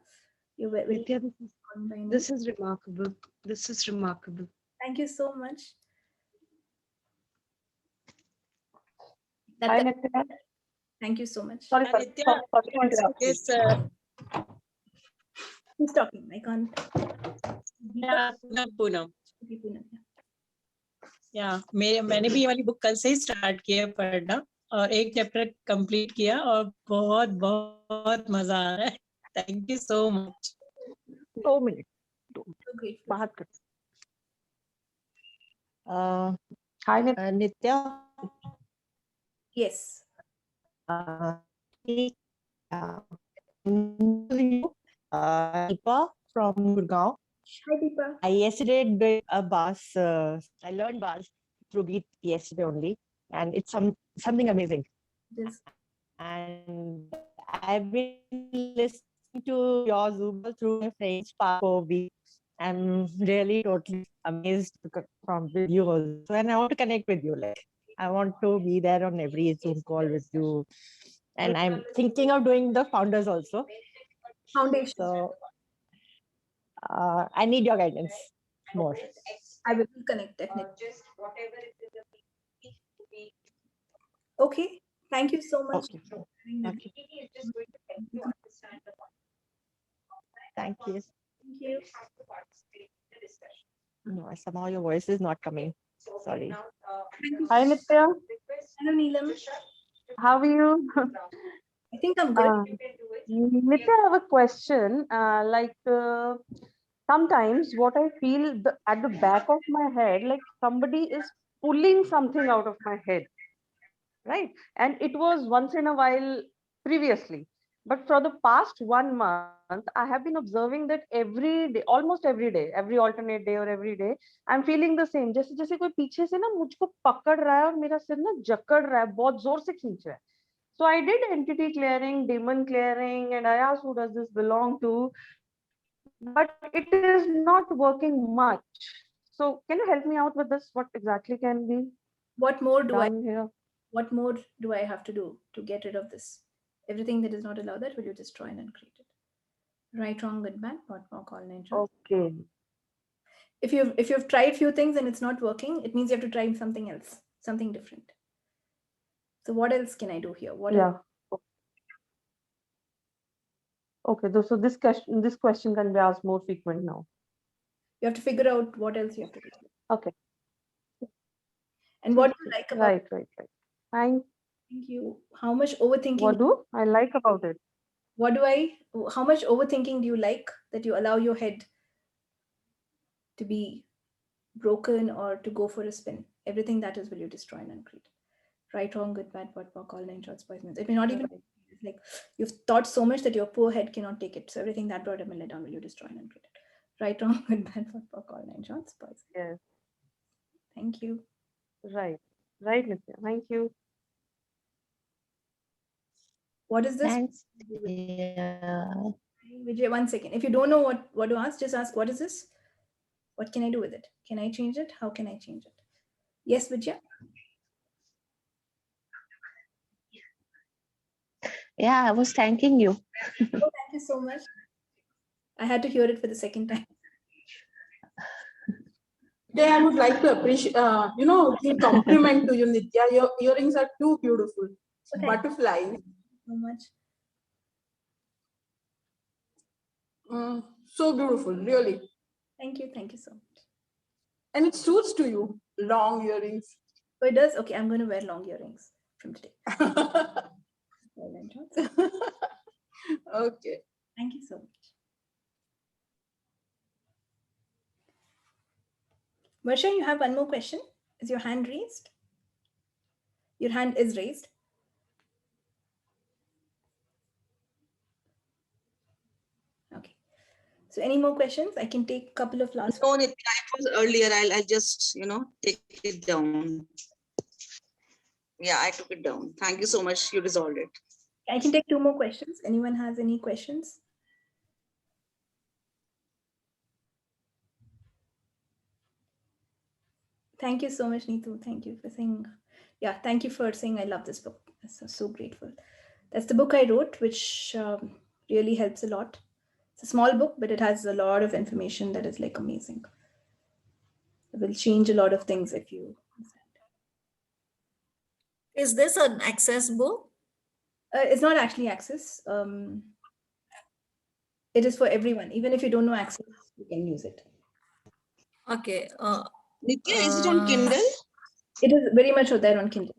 You're very Nithya, called by name. this is remarkable. This is remarkable. Thank you so much. Hi, That, Nithya. thank you so much. Sorry, sorry, Nithya, sorry to interrupt you. yes, Who's talking? I can't. yeah, Poonam. Okay, Poonam, yeah. या मैंने भी ये वाली book कल से ही start किया पढ़ना और एक चैप्टर कंप्लीट किया और बहुत बहुत मजा आ रहा है thank you so much 2 minutes. So grateful. बात कर. Hi, Nithya. Yes. Deepa from Gurgaon. Hi, Deepa. I yesterday did a bus. I learned bus through Geet yesterday only, and it's something amazing. Yes. And I've been listening to your Zoom call through my friend's past for weeks. I'm really totally amazed from with you also, and I want to connect with you. Like I want to be there on every Zoom call with you, and I'm thinking of doing the founders also. Foundation. So I need your guidance more. I will connect definitely. Okay. Thank you so much. Okay. Okay. Thank you. Thank you. No, somehow your voice is not coming. Sorry. Thank you. Hi, Nithya. Hello, Neelam. How are you? I think I'm good. Nithya, I have a question. Sometimes what I feel at the back of my head, like somebody is pulling something out of my head, right? And it was once in a while previously. But for the past 1 month, I have been observing that every day, almost every day, every alternate day or every day, I'm feeling the same. जैसे जैसे कोई पीछे से ना मुझको पकड़ रहा है और मेरा सिर ना जकड़ रहा है, बहुत जोर से खींच रहा है. So I did entity clearing, demon clearing, and I asked who does this belong to, but it is not working much. So can you help me out with this? What exactly can be What more do I? done here? What more do I have to do to get rid of this? Everything that is not allowed, that will you destroy and uncreate it. Right, wrong, good, bad, pot, pock, all nine. Okay. If you've tried few things and it's not working, it means you have to try something else, something different. So what else can I do here? What else? Yeah. Okay. So this question can be asked more frequent now. You have to figure out what else you have to do. Okay. And what do you like about it? Right. Thank Thank you. How much overthinking? What do I like about it? How much overthinking do you like that you allow your head to be broken or to go for a spin? Everything that is will you destroy and uncreate. Right, wrong, good, bad, pot, pock, all nine shorts, boys, men. It may not even be It's like you've thought so much that your poor head cannot take it. So everything that brought him let down, will you destroy and uncreate it? Right, wrong, good, bad, for call 9 shots, poison. Yes. Thank you. Right. Right, Nithya. Thank you. What is this? Thanks. Yeah. Vijay, 1 second. If you don't know what to ask, just ask, what is this? What can I do with it? Can I change it? How can I change it? Yes, Vijay? Yeah, I was thanking you. Oh, thank you so much. I had to hear it for the second time. Today, I would like to appreciate, give compliment to you, Nithya. Your earrings are too beautiful. Okay. Butterflies. Thank you so much. So beautiful, really. Thank you. Thank you so much. And it suits to you, long earrings. Oh, it does? Okay, I'm going to wear long earrings from today. Okay. Thank you so much. Varsha, you have one more question. Is your hand raised? Your hand is raised. Okay. So any more questions? I can take a couple of last. No, Nithya, it was earlier. I'll just, take it down. Yeah, I took it down. Thank you so much. You resolved it. I can take 2 more questions. Anyone has any questions? Thank you so much, Neetu. Thank you for saying, thank you for saying I love this book. I'm so grateful. That's the book I wrote, which really helps a lot. It's a small book, but it has a lot of information that is like amazing. It will change a lot of things if you. Is this an access book? It's not actually access. It is for everyone. Even if you don't know access, you can use it. Okay. Nithya, is it on Kindle? It is very much there on Kindle.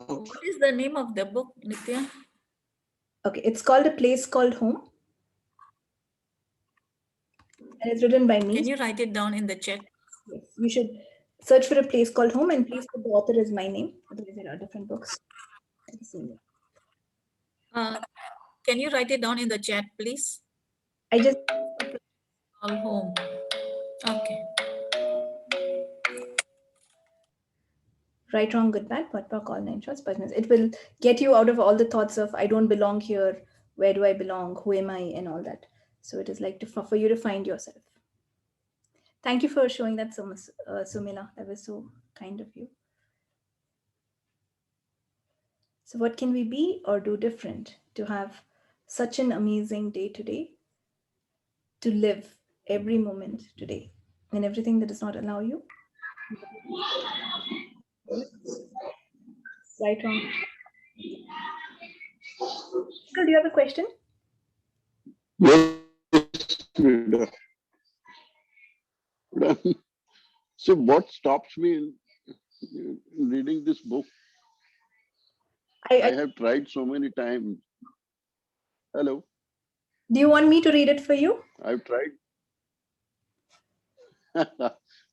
What is the name of the book, Nithya? Okay, it's called A Place Called Home. And it's written by me. Can you write it down in the chat? Yes, you should search for A Place Called Home, and please put the author is my name. Otherwise, there are different books. Can you write it down in the chat, please? I just All home. Okay. Right, wrong, good, bad, pot, all 9 shots, business. It will get you out of all the thoughts of I don't belong here, where do I belong, who am I, and all that. So it is like for you to find yourself. Thank you for showing that so much, Sumila. That was so kind of you. So what can we be or do different to have such an amazing day today, to live every moment today, and everything that does not allow you? Right, wrong. Do you have a question? Yes, so what stops me in reading this book? I have tried so many times. Hello. Do you want me to read it for you? I've tried.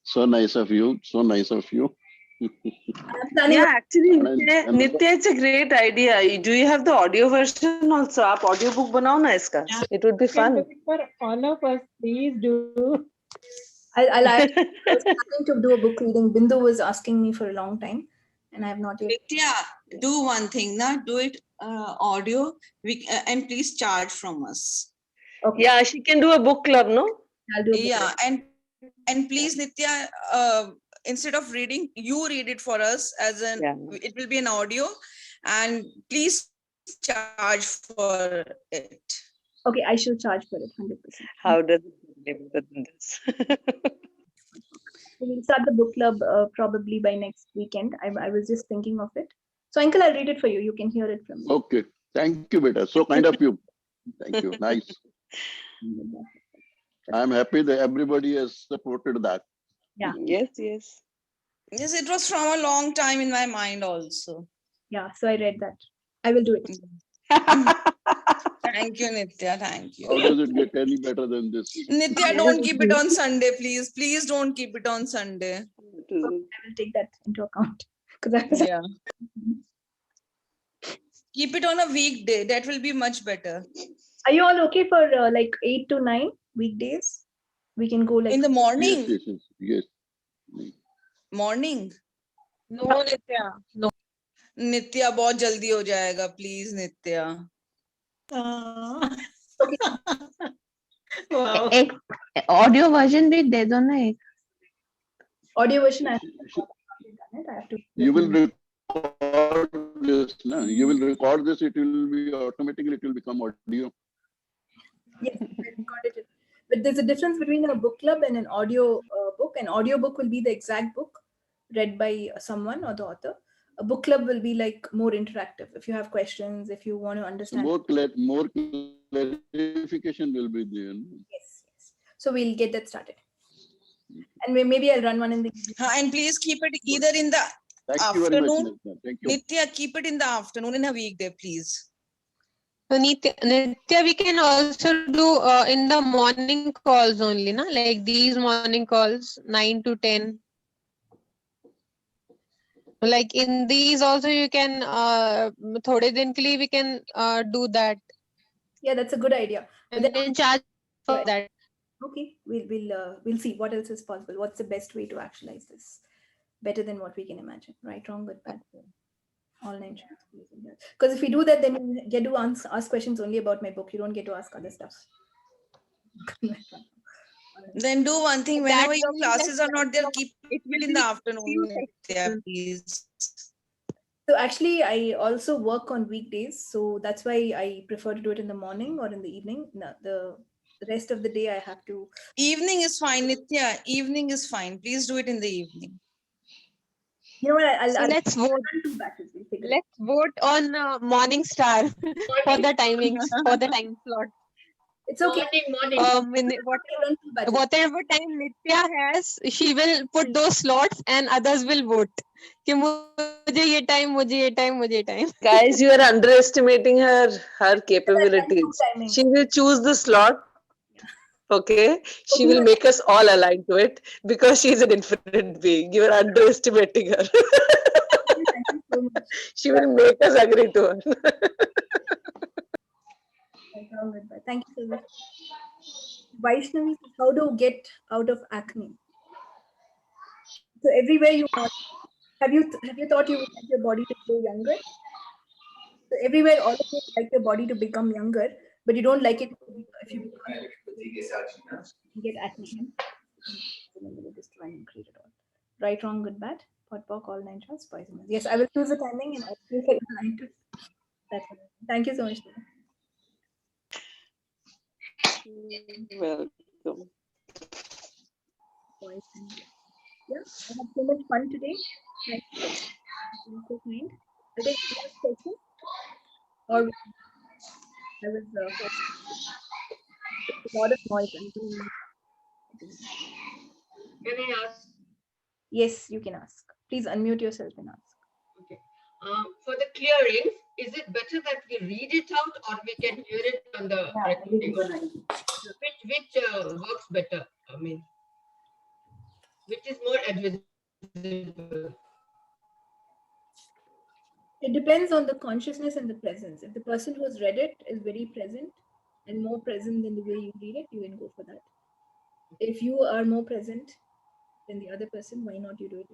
So nice of you. So nice of you. Yeah, actually, Nithya, it's a great idea. Do you have the audio version also? आप audio book बनाओ ना इसका. It would be fun. For all of us, please do. I was planning to do a book reading. Bindu was asking me for a long time, and I have not yet. Nithya, do one thing, do it audio, and please charge from us. Okay. Yeah, she can do a book club, no? I'll do. Yeah, and please, Nithya, instead of reading, you read it for us it will be an audio, and please charge for it. Okay, I shall charge for it 100%. How does it be better than this? We'll start the book club probably by next weekend. I was just thinking of it. So, Uncle, I'll read it for you. You can hear it from me. Okay. Thank you, beta. So kind of you. Thank you. Nice. I'm happy that everybody has supported that. Yeah. Yes, yes. Yes, it was from a long time in my mind also. Yeah, so I read that. I will do it. Thank you, Nithya. Thank you. How does it get any better than this? Nithya, don't keep it on Sunday, please. Please don't keep it on Sunday. I will take that into account. Yeah. Keep it on a weekday. That will be much better. Are you all okay for like 8 to 9 weekdays? We can go like In the Yes, morning. yes, yes, yes. Morning. No, Nithya. No. नित्या बहुत जल्दी हो जाएगा please Nitya Wow. एक audio version भी दे दो ना एक audio version. I have to. You will record this, no? You will record this. It will be automatically. It will become audio. Yes, I recorded it. But there's a difference between a book club and an audio book. An audio book will be the exact book read by someone or the author. A book club will be like more interactive. If you have questions, if you want to So understand. more clarification will be there. No? Yes, yes. So we'll get that started. And maybe I'll run one in the evening. and please keep it either in the Thank you very much, afternoon Nithya. Thank you. Nitya, keep it in the afternoon in a weekday please. So Nithya, we can also do in the morning calls only, na? Like these morning calls, 9 to 10. Like in these also you can thode din ke liye we can do that. Yeah, that's a good idea. And we can charge for that. Okay, we'll see what else is possible. What's the best way to actualize this? Better than what we can imagine. Right, wrong, good, bad. All nine shots. Because if we do that, then you get to ask questions only about my book. You don't get to ask other stuff. Then do one thing, whenever your classes are not there, keep It it will in the be afternoon, Nitya, please. So actually, I also work on weekdays, so that's why I prefer to do it in the morning or in the evening. No, the rest of the day I have to. Evening is fine, Nitya. Evening is fine. Please do it in the evening. You know what? I'll let's vote. run 2 batches. We'll figure it Let's vote on Morning Star for the timings, for the time slot. It's okay. Whatever time Nithya has, she will put those slots and others will vote. कि मुझे ये time, मुझे ये time, मुझे ये time. Guys, you are underestimating her capabilities. She will choose the slot. Okay, she will make us all align to it because she is an infinite being. You are underestimating her. She will make us agree to her. Thank you so much. Vaishnavi, how to get out of acne? So everywhere you want, have you thought you would like your body to grow younger? So everywhere, all of you like your body to become younger, but you don't like it if you get acne. Just try and create it all. Right, wrong, good, bad. Pot, pock, all 9 shots, poisonous. Yes, I will choose the timing and I'll choose the line to. That's it. Thank you so much. Welcome. Yeah, I had so much fun today. Thank you. So kind. I think last question. Or I was a lot of noise. Can I ask? Yes, you can ask. Please unmute yourself and ask. Okay. For the clearing, is it better that we read it out or we can hear it on the recording? Which works better? I mean, which is more advisable? It depends on the consciousness and the presence. If the person who has read it is very present and more present than the way you read it, you can go for that. If you are more present than the other person, why not you do it?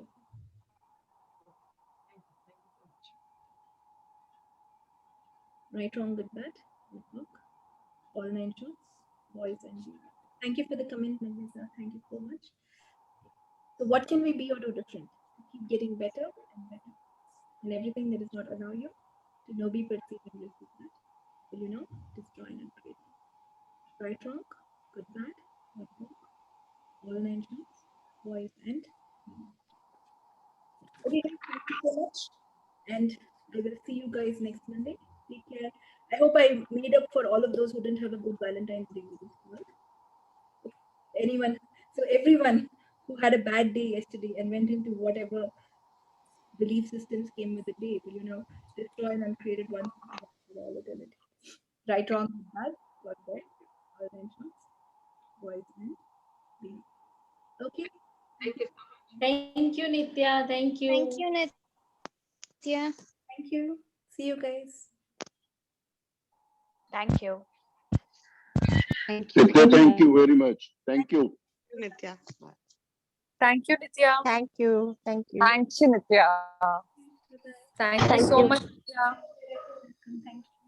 Right, wrong, good, bad. Good book. All 9 shots, boys and girls. Thank you for the comment, Nandisa. Thank you so much. So what can we be or do different to keep getting better and better? And everything that does not allow you to know, be, perceive, and live with that, will you know, destroy and create. Right, wrong, good, bad, good book. All 9 shots, boys and girls. Okay, guys, thank you so much. And I will see you guys next Monday. Take care. I hope I made up for all of those who didn't have a good Valentine's Day with this world. Anyone, so everyone who had a bad day yesterday and went into whatever belief systems came with the day, will you know, destroy and uncreated one for all eternity. Right, wrong, bad, God, bad, all mentions, boys and beings. Okay. Thank you. Thank you, Nithya. Thank you. Thank you, Nithya. Thank you. See you guys. Thank you. Thank you. Nithya, thank you very much. Thank you. Nithya. Thank you, Nithya. Thank you. Thank you. Thank you, Nithya. Thank you Thank so you. much, Nithya. Thank you.